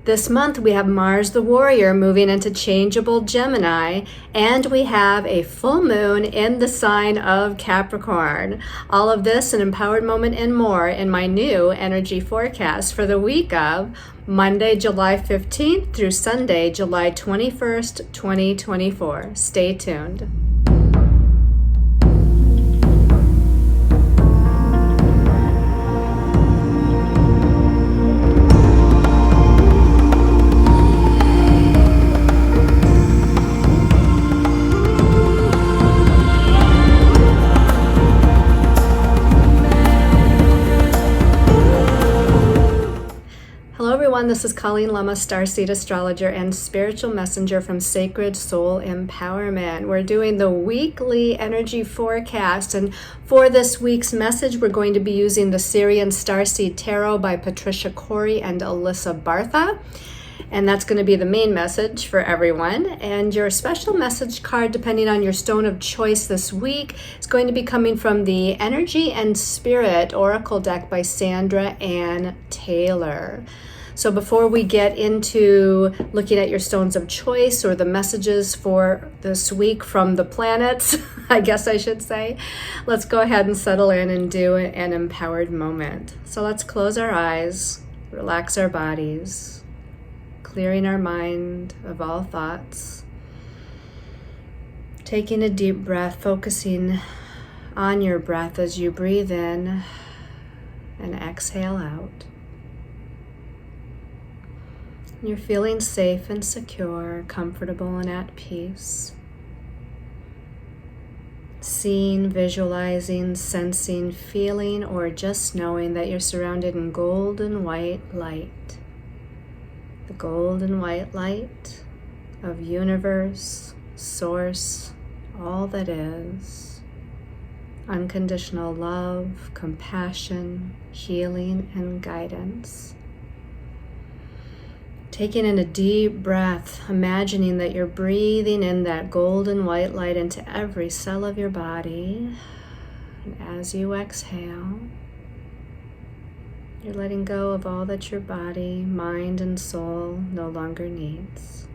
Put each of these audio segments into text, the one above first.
This month we have Mars the Warrior moving into changeable Gemini, and we have a full moon in the sign of Capricorn. All of this, an empowered moment and more in my new energy forecast for the week of Monday, July 15th through Sunday, July 21st, 2024. Stay tuned. This is Colleen, Lemma, Starseed Astrologer and Spiritual Messenger from Sacred Soul Empowerment. We're doing the weekly energy forecast, and for this week's message, we're going to be using the Syrian Starseed Tarot by Patricia Corey and Alyssa Bartha. And that's going to be the main message for everyone. And your special message card, depending on your stone of choice this week, is going to be coming from the Energy and Spirit Oracle deck by Sandra Ann Taylor. So before we get into looking at your stones of choice or the messages for this week from the planets, I guess I should say, let's go ahead and settle in and do an empowered moment. So let's close our eyes, relax our bodies, clearing our mind of all thoughts. Taking a deep breath, focusing on your breath as you breathe in and exhale out. You're feeling safe and secure, comfortable and at peace. Seeing, visualizing, sensing, feeling, or just knowing that you're surrounded in golden white light. The golden white light of universe, source, all that is. Unconditional love, compassion, healing, and guidance. Taking in a deep breath, imagining that you're breathing in that golden white light into every cell of your body. And as you exhale, you're letting go of all that your body, mind, and soul no longer needs.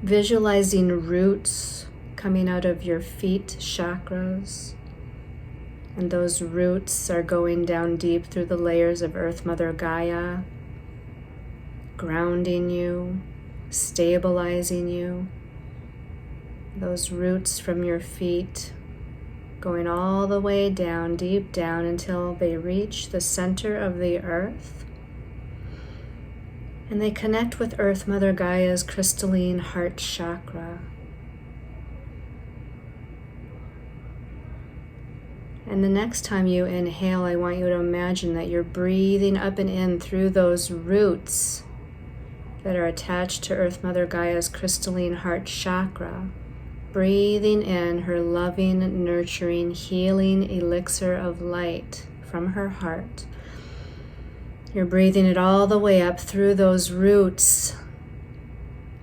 Visualizing roots coming out of your feet chakras. And those roots are going down deep through the layers of Earth Mother Gaia, grounding you, stabilizing you. Those roots from your feet going all the way down, deep down, until they reach the center of the earth. And they connect with Earth Mother Gaia's crystalline heart chakra. And the next time you inhale, I want you to imagine that you're breathing up and in through those roots that are attached to Earth Mother Gaia's crystalline heart chakra. Breathing in her loving, nurturing, healing elixir of light from her heart. You're breathing it all the way up through those roots,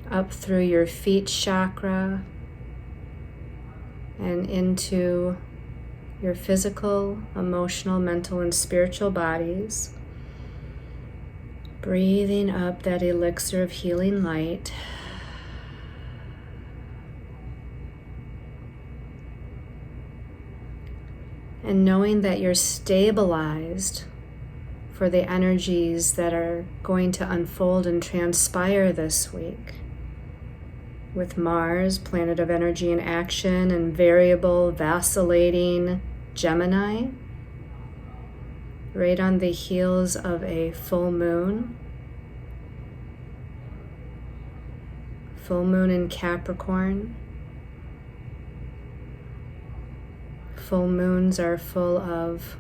up through your feet chakra, and into your physical, emotional, mental, and spiritual bodies. Breathing up that elixir of healing light. And knowing that you're stabilized for the energies that are going to unfold and transpire this week. With Mars, planet of energy and action, and variable, vacillating Gemini, right on the heels of a full moon. Full moon in Capricorn. Full moons are full of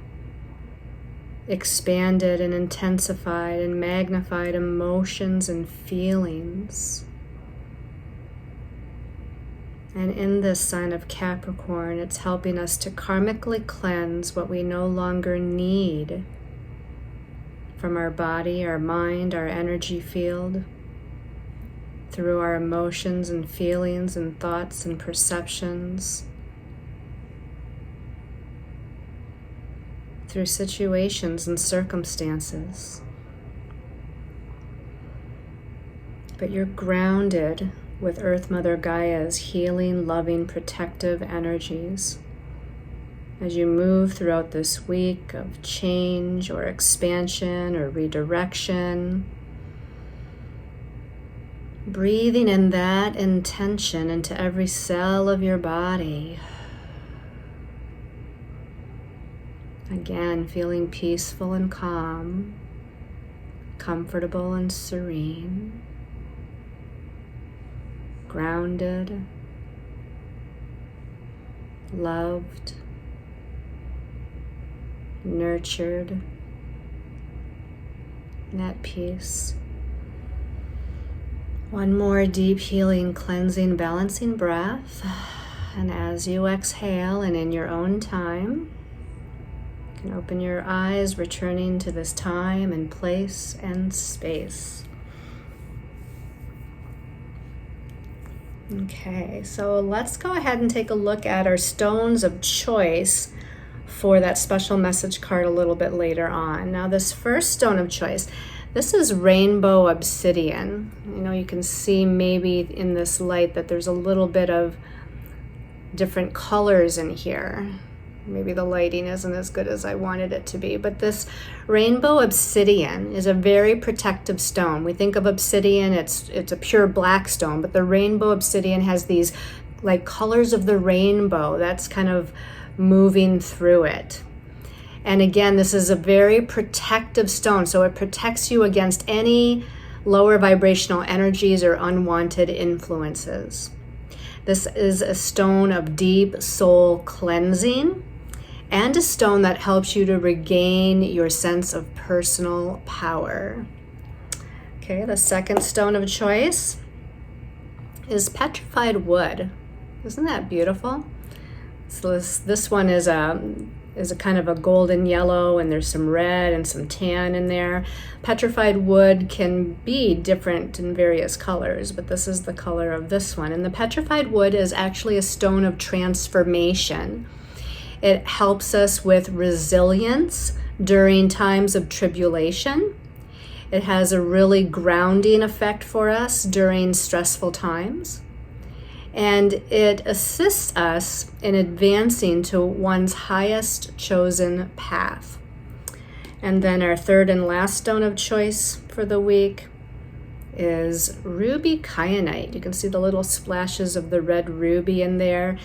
expanded and intensified and magnified emotions and feelings. And in this sign of Capricorn, it's helping us to karmically cleanse what we no longer need from our body, our mind, our energy field, through our emotions and feelings and thoughts and perceptions, through situations and circumstances. But you're grounded with Earth Mother Gaia's healing, loving, protective energies as you move throughout this week of change or expansion or redirection. Breathing in that intention into every cell of your body. Again, feeling peaceful and calm, comfortable and serene, grounded, loved, nurtured, and at peace. One more deep, healing, cleansing, balancing breath. And as you exhale and in your own time, you can open your eyes, returning to this time and place and space. Okay, so let's go ahead and take a look at our stones of choice for that special message card a little bit later on. Now, this first stone of choice, this is rainbow obsidian. You know, you can see maybe in this light that there's a little bit of different colors in here. Maybe the lighting isn't as good as I wanted it to be, but this rainbow obsidian is a very protective stone. We think of obsidian, it's a pure black stone, but the rainbow obsidian has these like colors of the rainbow that's kind of moving through it. And again, this is a very protective stone, so it protects you against any lower vibrational energies or unwanted influences. This is a stone of deep soul cleansing and a stone that helps you to regain your sense of personal power. Okay, the second stone of choice is petrified wood. Isn't that beautiful? So this one is a kind of a golden yellow, and there's some red and some tan in there. Petrified wood can be different in various colors, but this is the color of this one. And the petrified wood is actually a stone of transformation. It helps us with resilience during times of tribulation. It has a really grounding effect for us during stressful times. And it assists us in advancing to one's highest chosen path. And then our third and last stone of choice for the week is ruby kyanite. You can see the little splashes of the red ruby in there,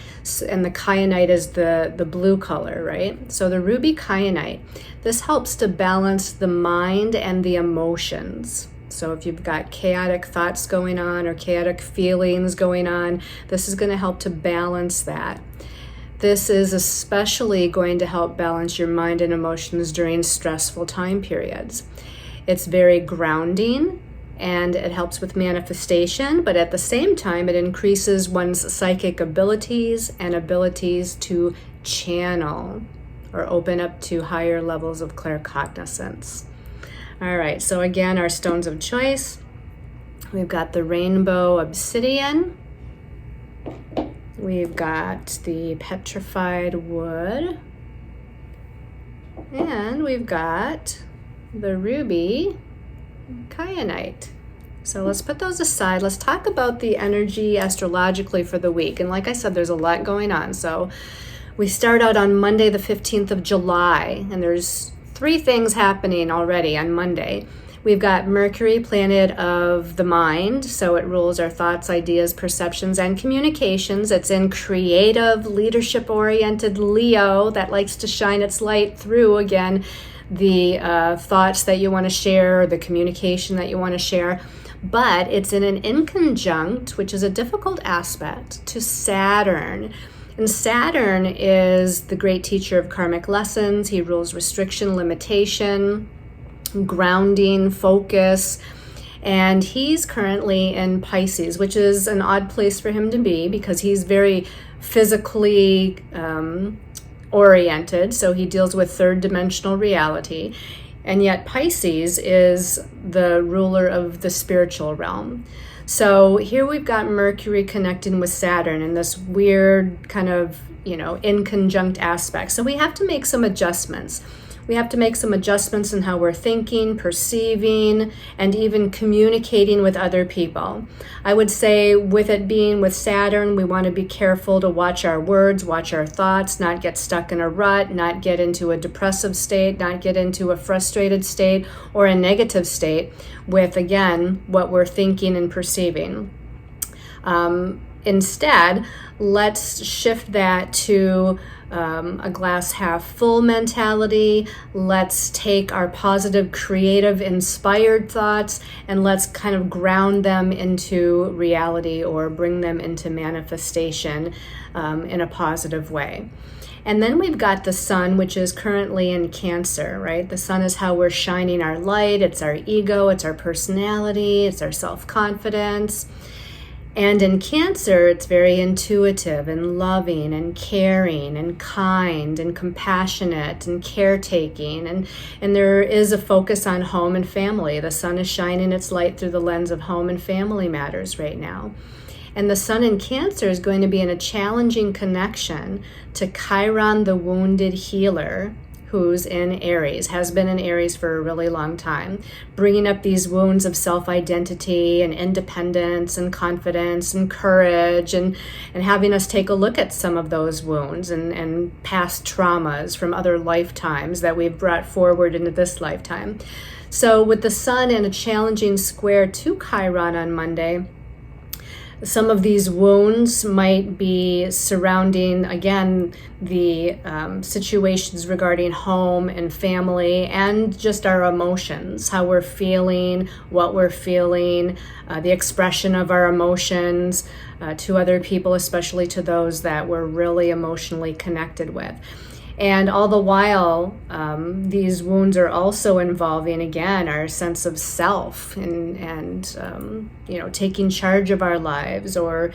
and the kyanite is the blue color, right? So the ruby kyanite, this helps to balance the mind and the emotions. So if you've got chaotic thoughts going on or chaotic feelings going on, this is going to help to balance that. This is especially going to help balance your mind and emotions during stressful time periods. It's very grounding and it helps with manifestation, but at the same time, it increases one's psychic abilities and abilities to channel or open up to higher levels of claircognizance. All right, so again, our stones of choice. We've got the rainbow obsidian. We've got the petrified wood. And we've got the ruby kyanite. So let's put those aside. Let's talk about the energy astrologically for the week. And like I said, there's a lot going on. So we start out on Monday, the 15th of July, and there's 3 things happening already on Monday. We've got Mercury, planet of the mind, so it rules our thoughts, ideas, perceptions, and communications. It's in creative, leadership-oriented Leo that likes to shine its light through, again, the thoughts that you want to share, the communication that you want to share. But it's in an inconjunct, which is a difficult aspect, to Saturn. And Saturn is the great teacher of karmic lessons. He rules restriction, limitation, grounding, focus. And he's currently in Pisces, which is an odd place for him to be because he's very physically oriented. So he deals with third dimensional reality. And yet Pisces is the ruler of the spiritual realm. So here we've got Mercury connecting with Saturn in this weird kind of, inconjunct aspect. So we have to make some adjustments. we have to make some adjustments in how we're thinking, perceiving, and even communicating with other people. I would say with it being with Saturn, we want to be careful to watch our words, watch our thoughts, not get stuck in a rut, not get into a depressive state, not get into a frustrated state or a negative state with, again, what we're thinking and perceiving. Instead, let's shift that to a glass half full mentality. Let's take our positive, creative, inspired thoughts and let's kind of ground them into reality or bring them into manifestation in a positive way. And then we've got the sun, which is currently in Cancer, right? The sun is how we're shining our light. It's our ego, it's our personality, it's our self-confidence. And in Cancer, it's very intuitive and loving and caring and kind and compassionate and caretaking. And there is a focus on home and family. The sun is shining its light through the lens of home and family matters right now. And the sun in Cancer is going to be in a challenging connection to Chiron, the wounded healer, who's in Aries, has been in Aries for a really long time, bringing up these wounds of self-identity and independence and confidence and courage and having us take a look at some of those wounds and past traumas from other lifetimes that we've brought forward into this lifetime. So with the sun in a challenging square to Chiron on Monday, some of these wounds might be surrounding, again, the situations regarding home and family and just our emotions, how we're feeling, what we're feeling, the expression of our emotions to other people, especially to those that we're really emotionally connected with. And all the while, these wounds are also involving, again, our sense of self and taking charge of our lives or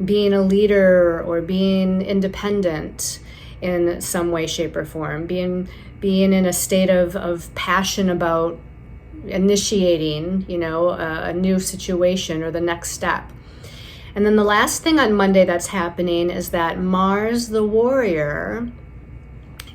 being a leader or being independent in some way, shape, or form, being in a state of passion about initiating, a new situation or the next step. And then the last thing on Monday that's happening is that Mars, the warrior,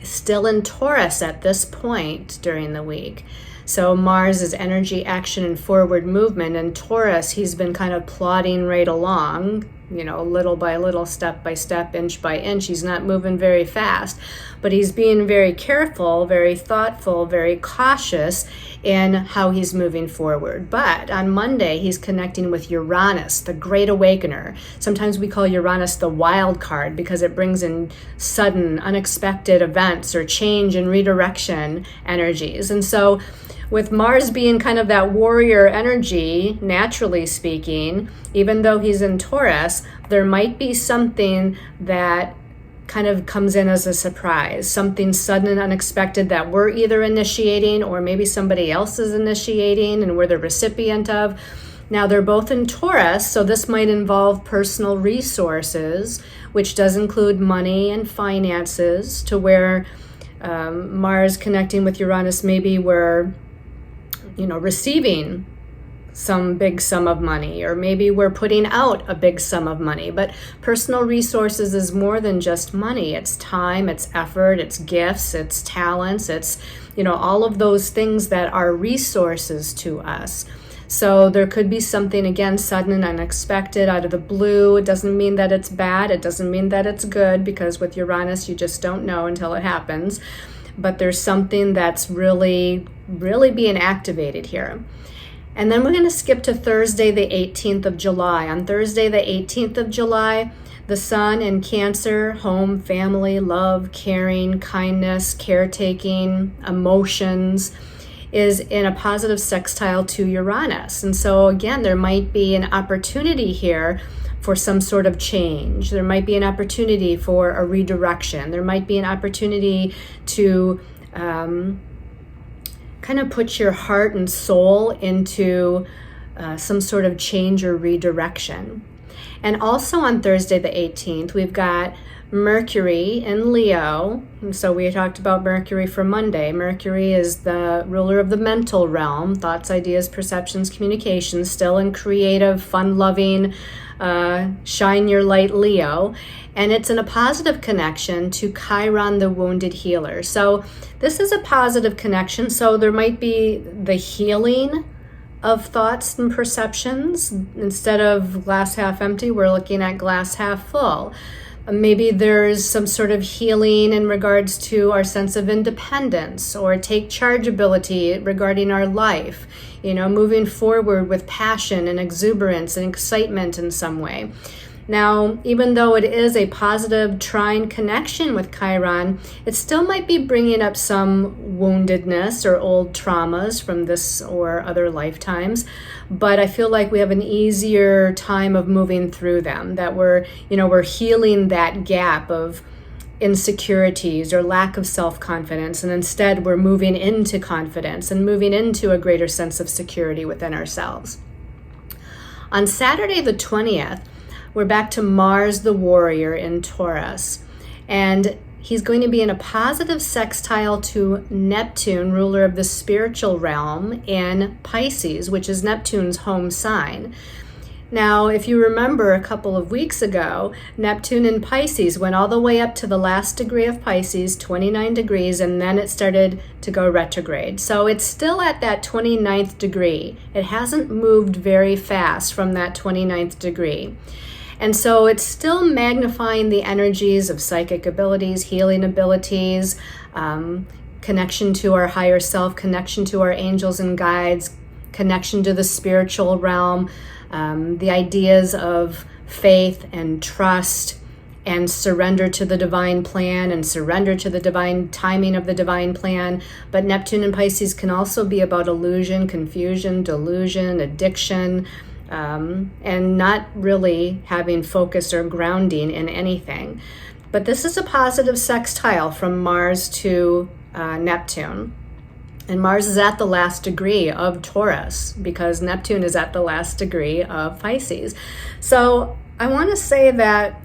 still in Taurus at this point during the week. So Mars is energy, action, and forward movement. And Taurus, he's been kind of plodding right along, little by little, step by step, inch by inch. He's not moving very fast, but he's being very careful, very thoughtful, very cautious in how he's moving forward. But on Monday, he's connecting with Uranus, the Great Awakener. Sometimes we call Uranus the wild card because it brings in sudden, unexpected events or change and redirection energies. And so with Mars being kind of that warrior energy, naturally speaking, even though he's in Taurus, there might be something that kind of comes in as a surprise, something sudden and unexpected that we're either initiating or maybe somebody else is initiating and we're the recipient of. Now, they're both in Taurus, so this might involve personal resources, which does include money and finances, to where Mars connecting with Uranus, maybe we're receiving some big sum of money, or maybe we're putting out a big sum of money. But personal resources is more than just money. It's time, it's effort, it's gifts, it's talents, it's, all of those things that are resources to us. So there could be something, again, sudden and unexpected out of the blue. It doesn't mean that it's bad. It doesn't mean that it's good, because with Uranus, you just don't know until it happens. But there's something that's really, really being activated here. And then we're going to skip to Thursday, the 18th of July. On Thursday, the 18th of July, the sun in Cancer, home, family, love, caring, kindness, caretaking, emotions, is in a positive sextile to Uranus. And so again, there might be an opportunity here for some sort of change. There might be an opportunity for a redirection. There might be an opportunity to kind of put your heart and soul into some sort of change or redirection. And also on Thursday the 18th, we've got Mercury in Leo. And so we talked about Mercury for Monday. Mercury is the ruler of the mental realm, thoughts, ideas, perceptions, communications, still in creative, fun-loving, shine your light Leo. And it's in a positive connection to Chiron, the wounded healer. So this is a positive connection. So there might be the healing of thoughts and perceptions. Instead of glass half empty, we're looking at glass half full. Maybe there's some sort of healing in regards to our sense of independence or take charge ability regarding our life, moving forward with passion and exuberance and excitement in some way. Now, even though it is a positive trine connection with Chiron, it still might be bringing up some woundedness or old traumas from this or other lifetimes. But I feel like we have an easier time of moving through them, that we're healing that gap of insecurities or lack of self-confidence. And instead, we're moving into confidence and moving into a greater sense of security within ourselves. On Saturday, the 20th, we're back to Mars the warrior in Taurus, and he's going to be in a positive sextile to Neptune, ruler of the spiritual realm, in Pisces, which is Neptune's home sign. Now, if you remember a couple of weeks ago, Neptune in Pisces went all the way up to the last degree of Pisces, 29 degrees, and then it started to go retrograde. So it's still at that 29th degree. It hasn't moved very fast from that 29th degree. And so it's still magnifying the energies of psychic abilities, healing abilities, connection to our higher self, connection to our angels and guides, connection to the spiritual realm, the ideas of faith and trust and surrender to the divine plan and surrender to the divine timing of the divine plan. But Neptune and Pisces can also be about illusion, confusion, delusion, addiction, and not really having focus or grounding in anything. But this is a positive sextile from Mars to Neptune. And Mars is at the last degree of Taurus because Neptune is at the last degree of Pisces. So I want to say that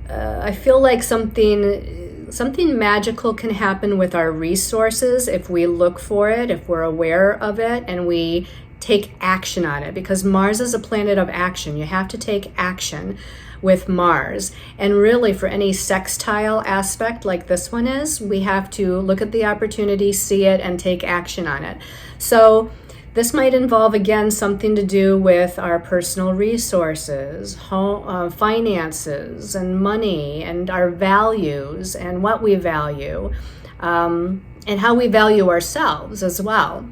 I feel like something magical can happen with our resources if we look for it, if we're aware of it, and we take action on it, because Mars is a planet of action. You have to take action with Mars. And really, for any sextile aspect like this one is, we have to look at the opportunity, see it, and take action on it. So this might involve, again, something to do with our personal resources, finances, and money, and our values, and what we value, and how we value ourselves as well.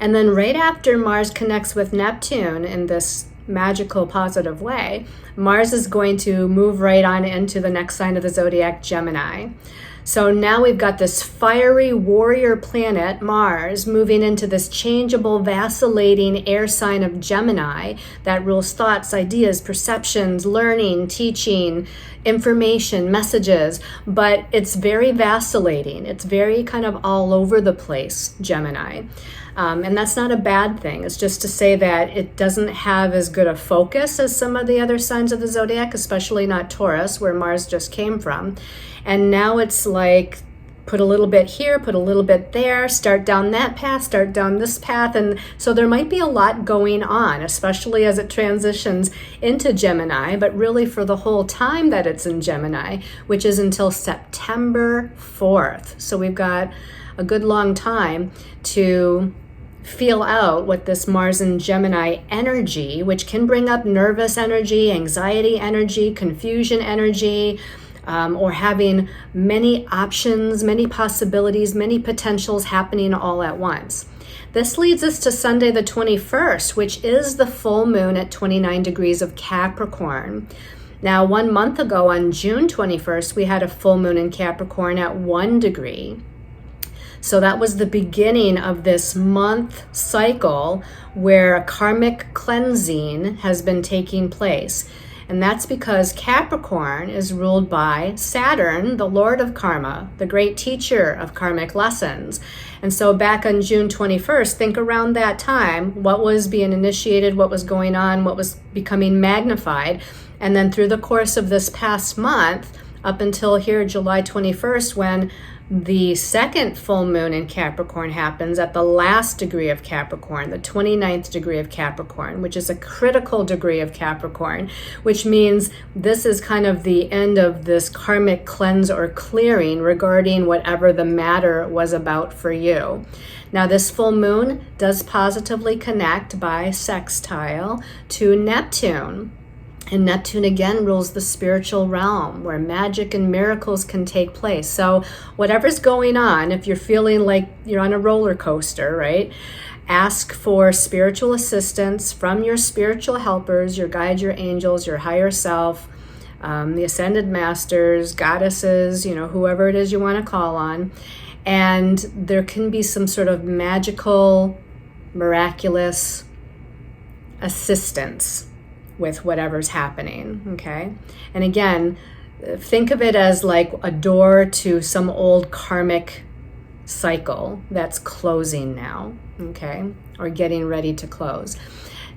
And then right after Mars connects with Neptune in this magical, positive way, Mars is going to move right on into the next sign of the zodiac, Gemini. So now we've got this fiery warrior planet, Mars, moving into this changeable, vacillating air sign of Gemini that rules thoughts, ideas, perceptions, learning, teaching, information, messages, but it's very vacillating. It's very kind of all over the place, Gemini. And that's not a bad thing. It's just to say that it doesn't have as good a focus as some of the other signs of the zodiac, especially not Taurus, where Mars just came from. And now it's like, put a little bit here, put a little bit there, start down that path, start down this path. And so there might be a lot going on, especially as it transitions into Gemini, but really for the whole time that it's in Gemini, which is until September 4th. So we've got a good long time to feel out what this Mars and Gemini energy, which can bring up nervous energy, anxiety energy, confusion energy, or having many options, many possibilities, many potentials happening all at once. This leads us to Sunday the 21st, which is the full moon at 29 degrees of Capricorn. Now, 1 month ago on June 21st, we had a full moon in Capricorn at 1 degree. So that was the beginning of this month cycle where a karmic cleansing has been taking place. And that's because Capricorn is ruled by Saturn, the Lord of Karma, the great teacher of karmic lessons. And so back on June 21st, think around that time, what was being initiated, what was going on, what was becoming magnified. And then through the course of this past month, up until here, July 21st, when the second full moon in Capricorn happens at the last degree of Capricorn, the 29th degree of Capricorn, which is a critical degree of Capricorn, which means this is kind of the end of this karmic cleanse or clearing regarding whatever the matter was about for you. Now, this full moon does positively connect by sextile to Neptune. And Neptune again rules the spiritual realm where magic and miracles can take place. So whatever's going on, if you're feeling like you're on a roller coaster, right? Ask for spiritual assistance from your spiritual helpers, your guides, your angels, your higher self, the ascended masters, goddesses, whoever it is you want to call on. And there can be some sort of magical, miraculous assistance with whatever's happening, okay? And again, think of it as like a door to some old karmic cycle that's closing now, okay? Or getting ready to close.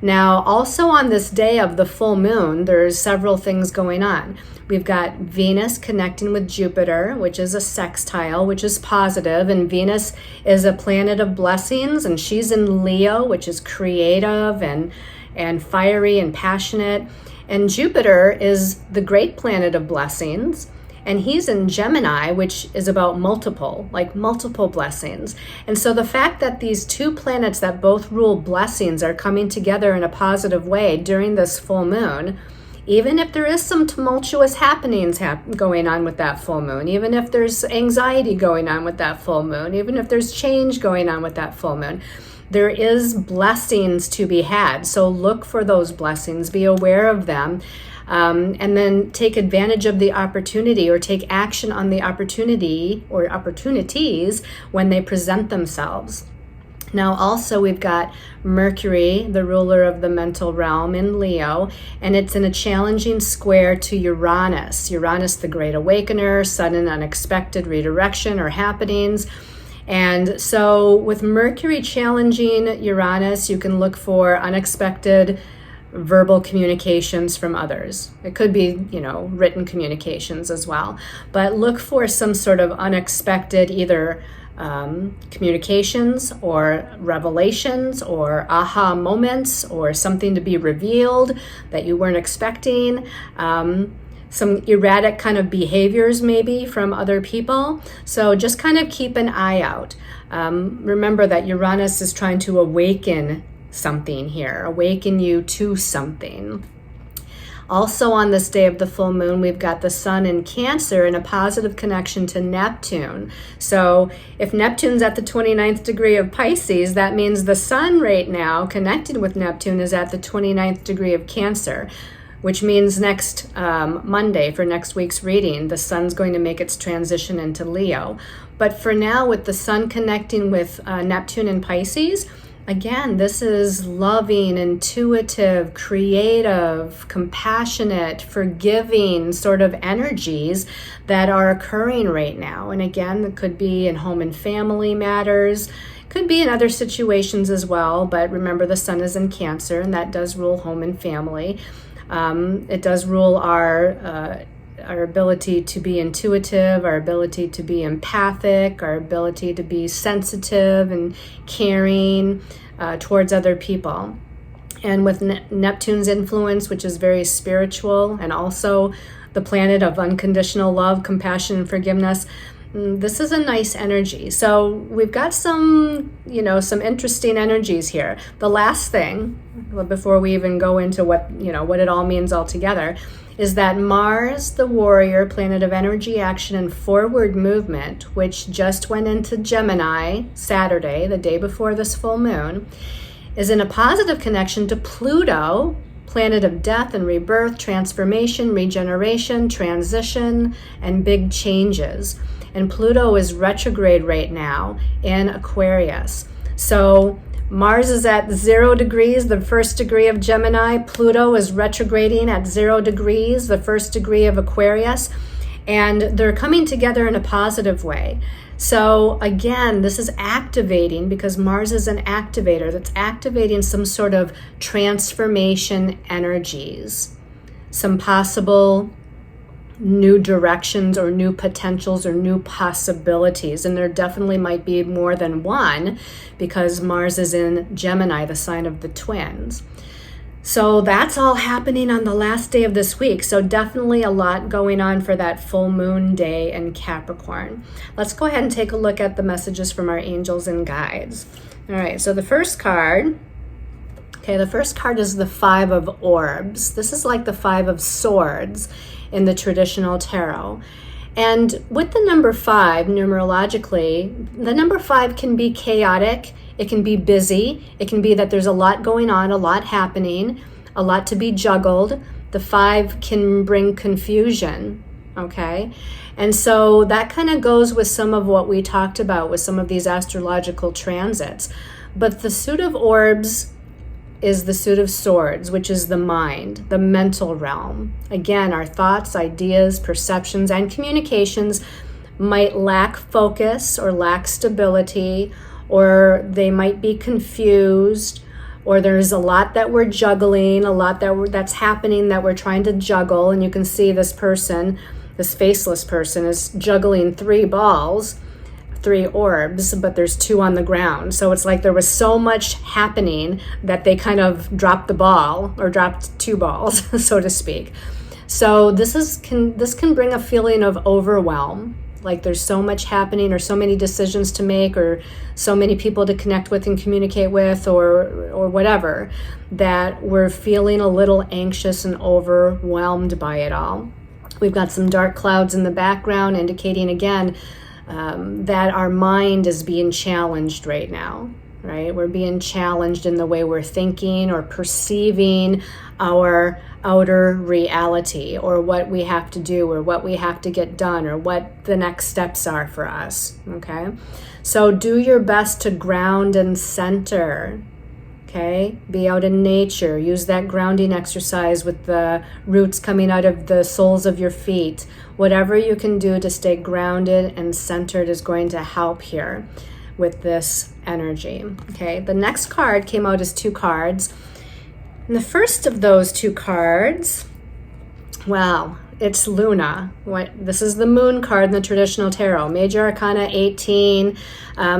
Now, also on this day of the full moon, there's several things going on. We've got Venus connecting with Jupiter, which is a sextile, which is positive, and Venus is a planet of blessings, and she's in Leo, which is creative and fiery and passionate. And Jupiter is the great planet of blessings, and he's in Gemini, which is about multiple blessings. And so the fact that these two planets that both rule blessings are coming together in a positive way during this full moon, even if there is some tumultuous happenings going on with that full moon, even if there's anxiety going on with that full moon, even if there's change going on with that full moon, there is blessings to be had. So look for those blessings, be aware of them, and then take advantage of the opportunity or take action on the opportunity or opportunities when they present themselves. Now also we've got Mercury, the ruler of the mental realm in Leo, and it's in a challenging square to Uranus. Uranus, the Great Awakener, sudden unexpected redirection or happenings. And so with Mercury challenging Uranus, you can look for unexpected verbal communications from others. It could be, written communications as well. But look for some sort of unexpected either communications or revelations or aha moments or something to be revealed that you weren't expecting. Some erratic kind of behaviors maybe from other people. So just kind of keep an eye out. Remember that Uranus is trying to awaken something here, awaken you to something. Also on this day of the full moon, we've got the sun in Cancer in a positive connection to Neptune. So if Neptune's at the 29th degree of Pisces, that means the sun right now connected with Neptune is at the 29th degree of Cancer, which means next Monday for next week's reading, the sun's going to make its transition into Leo. But for now, with the sun connecting with Neptune in Pisces, again, this is loving, intuitive, creative, compassionate, forgiving sort of energies that are occurring right now. And again, it could be in home and family matters, could be in other situations as well. But remember, the sun is in Cancer, and that does rule home and family. It does rule our ability to be intuitive, our ability to be empathic, our ability to be sensitive and caring towards other people. And with Neptune's influence, which is very spiritual, and also the planet of unconditional love, compassion, and forgiveness, this is a nice energy. So we've got some interesting energies here. The last thing, before we even go into what it all means altogether, is that Mars, the warrior, planet of energy, action, and forward movement, which just went into Gemini Saturday, the day before this full moon, is in a positive connection to Pluto, planet of death and rebirth, transformation, regeneration, transition, and big changes. And Pluto is retrograde right now in Aquarius. So Mars is at 0 degrees, the first degree of Gemini. Pluto is retrograding at 0 degrees, the first degree of Aquarius. And they're coming together in a positive way. So again, this is activating, because Mars is an activator that's activating some sort of transformation energies, some possible new directions or new potentials or new possibilities. And there definitely might be more than one because Mars is in Gemini, the sign of the twins. So that's all happening on the last day of this week. So definitely a lot going on for that full moon day in Capricorn. Let's go ahead and take a look at the messages from our angels and guides. All right, so the first card, the first card is the Five of Orbs. This is like the Five of Swords in the traditional tarot. And with the number 5, numerologically, the number 5 can be chaotic. It can be busy. It can be that there's a lot going on, a lot happening, a lot to be juggled. The 5 can bring confusion, okay? And so that kind of goes with some of what we talked about with some of these astrological transits. But the suit of orbs is the suit of swords, which is the mind, the mental realm. Again, our thoughts, ideas, perceptions, and communications might lack focus or lack stability, or they might be confused, or there's a lot that we're juggling, a lot that's happening that we're trying to juggle. And you can see this person, this faceless person, is juggling 3 balls, 3 orbs, but there's 2 on the ground. So it's like there was so much happening that they kind of dropped the ball, or dropped 2 balls, so to speak. So this can bring a feeling of overwhelm, like there's so much happening, or so many decisions to make, or so many people to connect with and communicate with, or whatever, that we're feeling a little anxious and overwhelmed by it all. We've got some dark clouds in the background indicating again that our mind is being challenged right now, right? We're being challenged in the way we're thinking or perceiving our outer reality, or what we have to do, or what we have to get done, or what the next steps are for us, okay? So do your best to ground and center, okay? Be out in nature. Use that grounding exercise with the roots coming out of the soles of your feet. Whatever you can do to stay grounded and centered is going to help here with this energy, okay? The next card came out as 2 cards. And the first of those 2 cards, wow, it's Luna. This is the moon card in the traditional tarot, Major Arcana 18.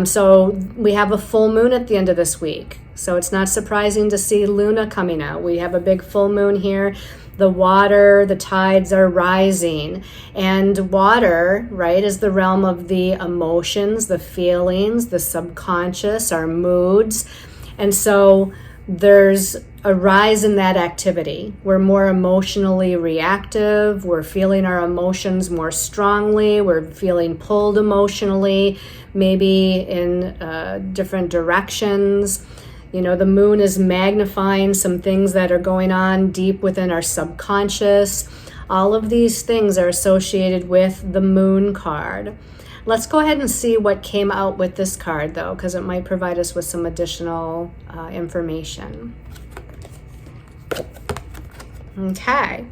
So we have a full moon at the end of this week. So it's not surprising to see Luna coming out. We have a big full moon here. The water, the tides are rising. And water, right, is the realm of the emotions, the feelings, the subconscious, our moods. And so there's a rise in that activity. We're more emotionally reactive. We're feeling our emotions more strongly. We're feeling pulled emotionally, maybe in different directions. You know, the moon is magnifying some things that are going on deep within our subconscious. All of these things are associated with the moon card. Let's go ahead and see what came out with this card, though, because it might provide us with some additional information. Okay,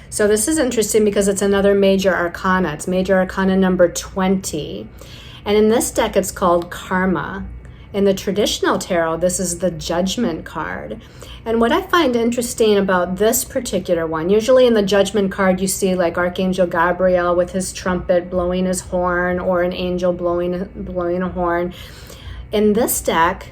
so this is interesting because it's another major arcana. It's major arcana number 20. And in this deck, it's called Karma. In the traditional tarot, this is the Judgment card. And what I find interesting about this particular one, usually in the Judgment card, you see like Archangel Gabriel with his trumpet blowing his horn, or an angel blowing a horn. In this deck,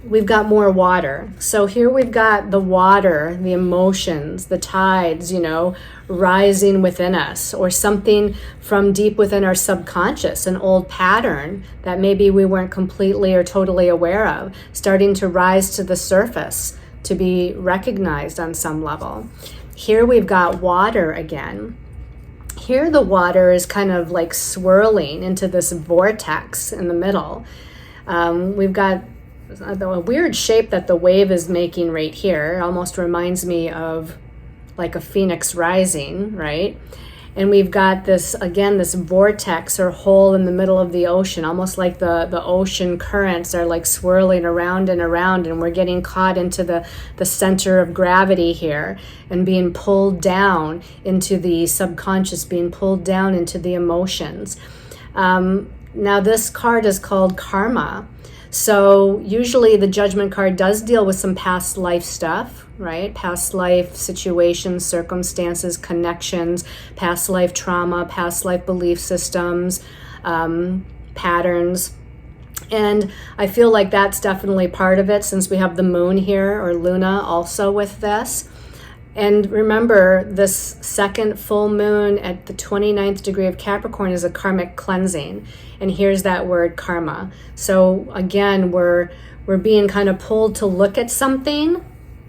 we've got more water. So here we've got the water, the emotions, the tides, you know, rising within us, or something from deep within our subconscious, an old pattern that maybe we weren't completely or totally aware of, starting to rise to the surface, to be recognized on some level. Here we've got water again. Here the water is kind of like swirling into this vortex in the middle. We've got a weird shape that the wave is making right here. It almost reminds me of like a phoenix rising, right? And we've got this, again, this vortex or hole in the middle of the ocean, almost like the ocean currents are like swirling around and around, and we're getting caught into the center of gravity here and being pulled down into the subconscious, being pulled down into the emotions. Now this card is called Karma. So usually the Judgment card does deal with some past life stuff, right? Past life situations, circumstances, connections, past life trauma, past life belief systems, patterns. And I feel like that's definitely part of it, since we have the moon here, or Luna, also with this. And remember, this second full moon at the 29th degree of Capricorn is a karmic cleansing. And here's that word karma. So again, we're being kind of pulled to look at something,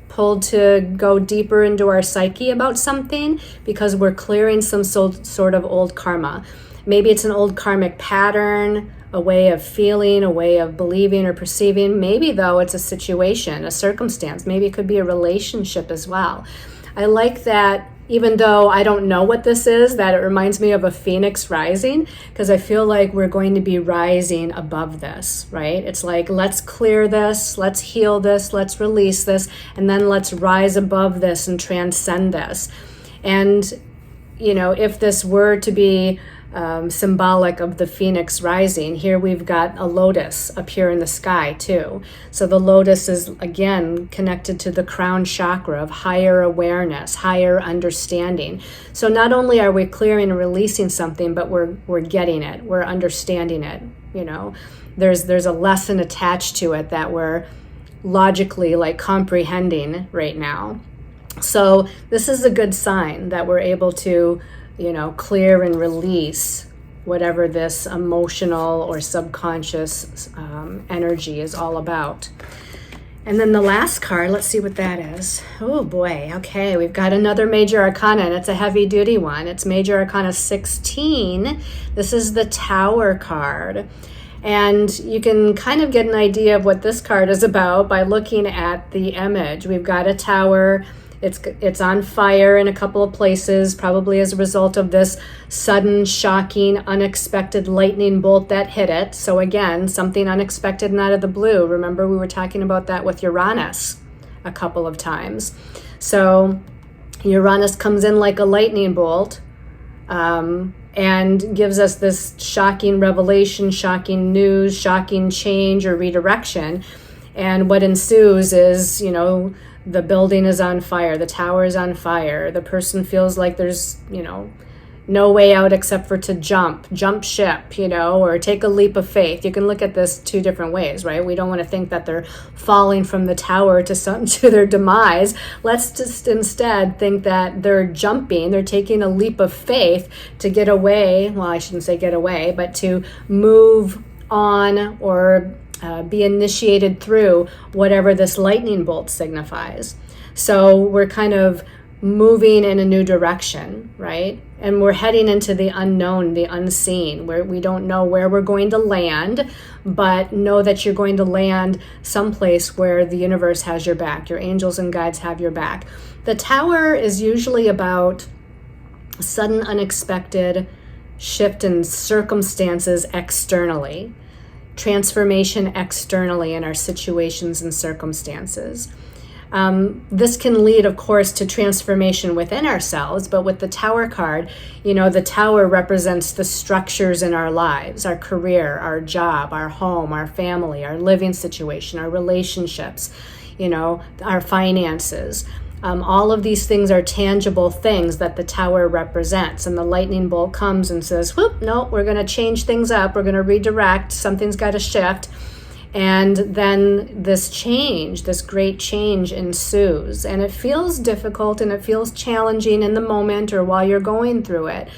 pulled to go deeper into our psyche about something, because we're clearing some sort of old karma. Maybe it's an old karmic pattern, a way of feeling, a way of believing or perceiving. Maybe, though, it's a situation, a circumstance. Maybe it could be a relationship as well. I like that, even though I don't know what this is, that it reminds me of a phoenix rising, because I feel like we're going to be rising above this, right? It's like, let's clear this, let's heal this, let's release this, and then let's rise above this and transcend this. And, you know, if this were to be symbolic of the phoenix rising, here we've got a lotus appear in the sky too. So the lotus is again connected to the crown chakra of higher awareness, higher understanding. So not only are we clearing and releasing something, but we're getting it, we're understanding it. You know, there's a lesson attached to it that we're logically like comprehending right now. So this is a good sign that we're able to, you know, clear and release whatever this emotional or subconscious energy is all about. And then the last card, let's see what that is. Oh boy, okay, we've got another major arcana, and it's a heavy duty one. It's major arcana 16. This is the Tower card. And you can kind of get an idea of what this card is about by looking at the image. We've got a tower. It's on fire in a couple of places, probably as a result of this sudden, shocking, unexpected lightning bolt that hit it. So again, something unexpected and out of the blue. Remember, we were talking about that with Uranus a couple of times. So Uranus comes in like a lightning bolt and gives us this shocking revelation, shocking news, shocking change or redirection. And what ensues is, you know, the building is on fire, the tower is on fire, the person feels like there's, you know, no way out except for to jump ship, you know, or take a leap of faith. You can look at this two different ways, right? We don't want to think that they're falling from the tower to their demise. Let's just instead think that they're jumping, they're taking a leap of faith to get away. Well, I shouldn't say get away, but to move on or be initiated through whatever this lightning bolt signifies. So we're kind of moving in a new direction, right? And we're heading into the unknown, the unseen, where we don't know where we're going to land, but know that you're going to land someplace where the universe has your back, your angels and guides have your back. The tower is usually about a sudden, unexpected shift in circumstances externally, transformation externally in our situations and circumstances. This can lead, of course, to transformation within ourselves, but with the Tower card, you know, the Tower represents the structures in our lives, our career, our job, our home, our family, our living situation, our relationships, you know, our finances. All of these things are tangible things that the Tower represents. And the lightning bolt comes and says, whoop, no, we're going to change things up. We're going to redirect. Something's got to shift. And then this change, this great change ensues. And it feels difficult and it feels challenging in the moment or while you're going through it.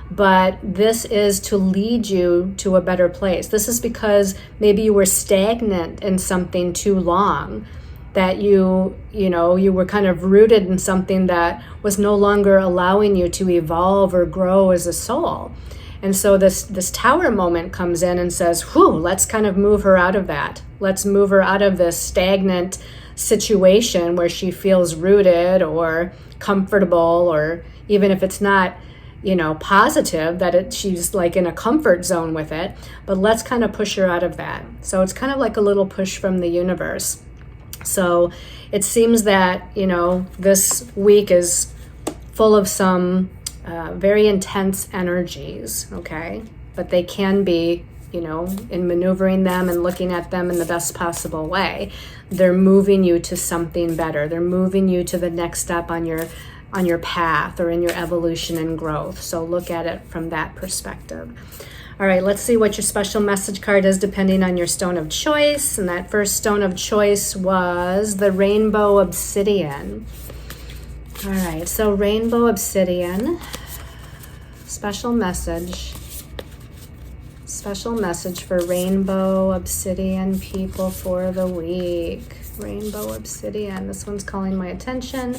But this is to lead you to a better place. This is because maybe you were stagnant in something too long, that you were kind of rooted in something that was no longer allowing you to evolve or grow as a soul. And so this Tower moment comes in and says, whew, let's kind of move her out of that. Let's move her out of this stagnant situation where she feels rooted or comfortable, or even if it's not, you know, positive, that she's like in a comfort zone with it, but let's kind of push her out of that. So it's kind of like a little push from the universe. So it seems that, you know, this week is full of some very intense energies, okay? But they can be in maneuvering them and looking at them in the best possible way. They're moving you to something better. They're moving you to the next step on your path or in your evolution and growth. So look at it from that perspective. All right, let's see what your special message card is depending on your stone of choice. And that first stone of choice was the Rainbow Obsidian. All right, so Rainbow Obsidian, special message for Rainbow Obsidian people for the week. Rainbow Obsidian, this one's calling my attention.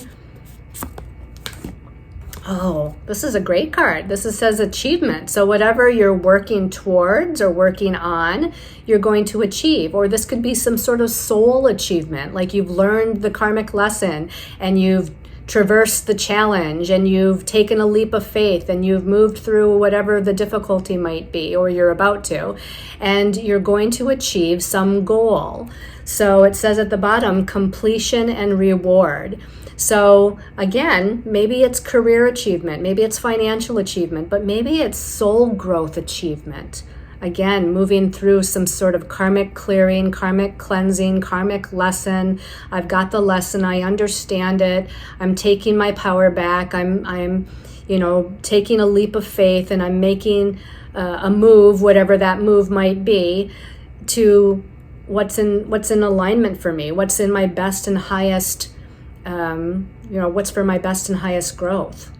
Oh, this is a great card. This says achievement. So whatever you're working towards or working on, you're going to achieve. Or this could be some sort of soul achievement, like you've learned the karmic lesson and you've traversed the challenge and you've taken a leap of faith and you've moved through whatever the difficulty might be, or you're about to, and you're going to achieve some goal. So it says at the bottom, completion and reward. So again, maybe it's career achievement, maybe it's financial achievement, but maybe it's soul growth achievement. Again, moving through some sort of karmic clearing, karmic cleansing, karmic lesson. I've got the lesson, I understand it. I'm taking my power back. I'm taking a leap of faith, and I'm making a move, whatever that move might be, to what's in alignment for me, what's in my best and highest what's for my best and highest growth.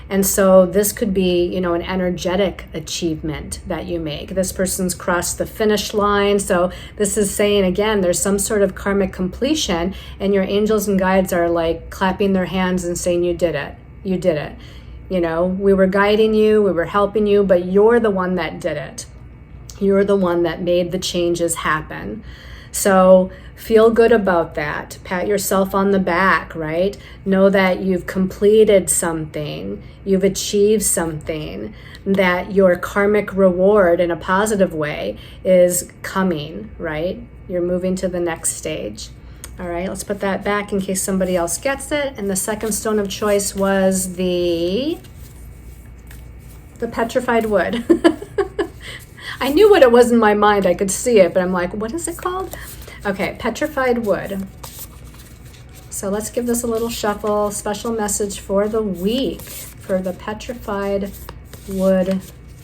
And so this could be, an energetic achievement that you make. This person's crossed the finish line. So this is saying, again, there's some sort of karmic completion, and your angels and guides are like clapping their hands and saying, you did it. You did it. We were guiding you, we were helping you, but you're the one that did it. You're the one that made the changes happen. So feel good about that. Pat yourself on the back, right? Know that you've completed something, you've achieved something, that your karmic reward in a positive way is coming, right? You're moving to the next stage. All right, let's put that back in case somebody else gets it. And the second stone of choice was the petrified wood. I knew what it was in my mind. I could see it, but I'm like, what is it called? Okay, petrified wood. So let's give this a little shuffle. Special message for the week for the petrified wood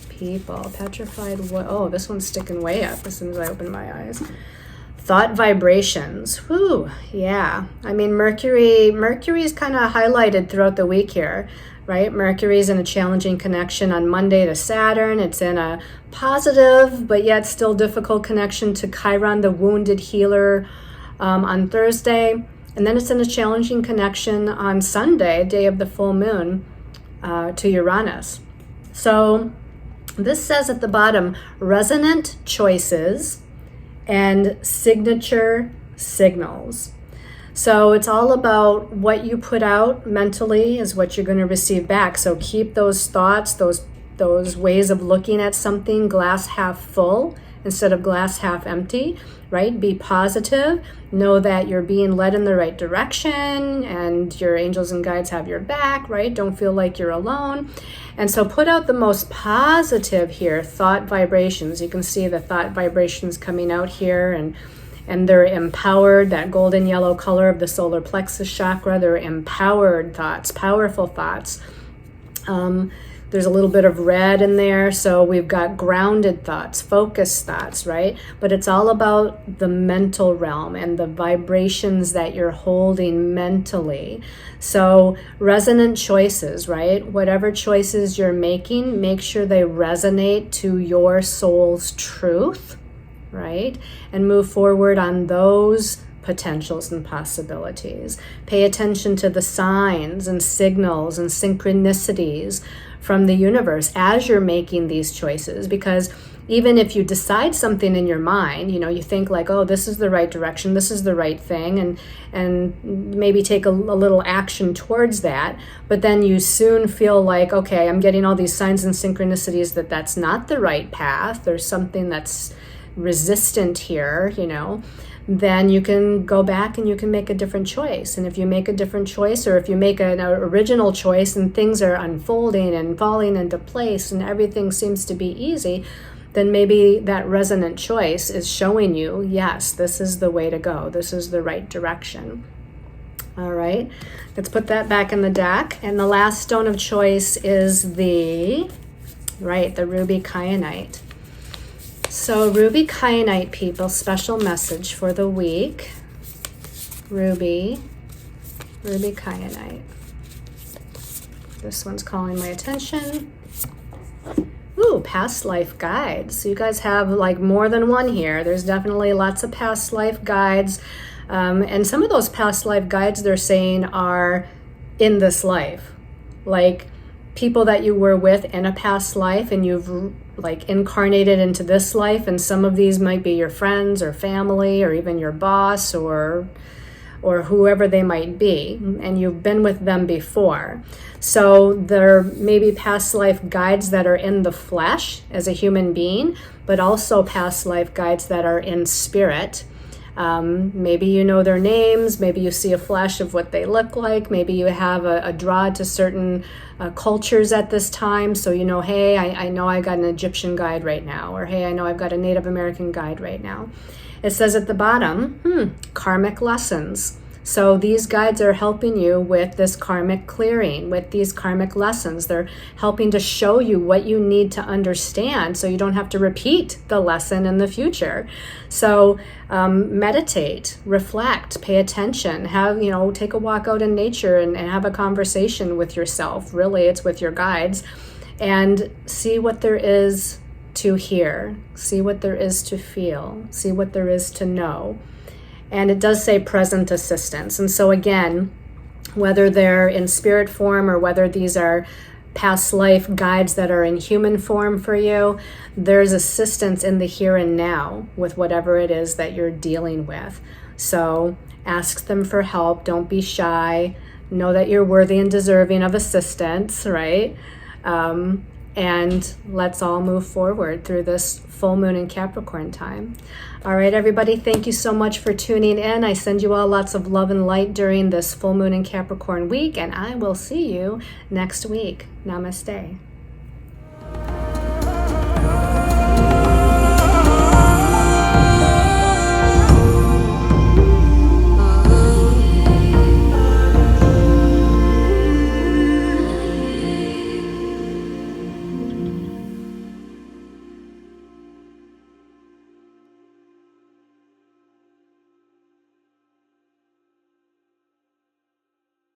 people. Petrified wood. Oh, this one's sticking way up as soon as I open my eyes. Thought vibrations. Whew, yeah. I mean, Mercury's kind of highlighted throughout the week here, right? Mercury's in a challenging connection on Monday to Saturn. It's in a positive, but yet still difficult connection to Chiron, the wounded healer, on Thursday. And then it's in a challenging connection on Sunday, day of the full moon, to Uranus. So this says at the bottom, resonant choices and signature signals. So it's all about what you put out mentally is what you're going to receive back. So keep those thoughts, those ways of looking at something glass half full instead of glass half empty, right? Be positive. Know that you're being led in the right direction and your angels and guides have your back, right? Don't feel like you're alone. And so put out the most positive here, thought vibrations. You can see the thought vibrations coming out here, and they're empowered, that golden yellow color of the solar plexus chakra. They're empowered thoughts, powerful thoughts. There's a little bit of red in there, so we've got grounded thoughts, focused thoughts, right? But it's all about the mental realm and the vibrations that you're holding mentally. So resonant choices, right? Whatever choices you're making, make sure they resonate to your soul's truth, right? And move forward on those potentials and possibilities. Pay attention to the signs and signals and synchronicities from the universe as you're making these choices, because even if you decide something in your mind, you think like, oh, this is the right direction, this is the right thing, and maybe take a little action towards that, but then you soon feel like, okay, I'm getting all these signs and synchronicities that that's not the right path, there's something that's resistant here, then you can go back and you can make a different choice. And if you make a different choice, or if you make an original choice and things are unfolding and falling into place and everything seems to be easy, then maybe that resonant choice is showing you, yes, this is the way to go. This is the right direction. All right, let's put that back in the deck. And the last stone of choice is the ruby kyanite. So ruby kyanite, people, special message for the week. Ruby kyanite. This one's calling my attention. Ooh, past life guides. So you guys have like more than one here. There's definitely lots of past life guides. And some of those past life guides they're saying are in this life. Like people that you were with in a past life and you've like incarnated into this life. And some of these might be your friends or family or even your boss or whoever they might be, and you've been with them before. So there may be past life guides that are in the flesh as a human being, but also past life guides that are in spirit. Maybe you know their names, maybe you see a flash of what they look like, maybe you have a draw to certain cultures at this time, so you know, hey, I know I got an Egyptian guide right now, or hey, I know I've got a Native American guide right now. It says at the bottom, karmic lessons. So these guides are helping you with this karmic clearing, with these karmic lessons. They're helping to show you what you need to understand so you don't have to repeat the lesson in the future. So meditate, reflect, pay attention, take a walk out in nature and have a conversation with yourself. Really, it's with your guides, and see what there is to hear, see what there is to feel, see what there is to know. And it does say present assistance. And so again, whether they're in spirit form or whether these are past life guides that are in human form for you, there's assistance in the here and now with whatever it is that you're dealing with. So ask them for help. Don't be shy. Know that you're worthy and deserving of assistance, right? And let's all move forward through this full moon in Capricorn time. All right, everybody, thank you so much for tuning in. I send you all lots of love and light during this full moon in Capricorn week, and I will see you next week. Namaste.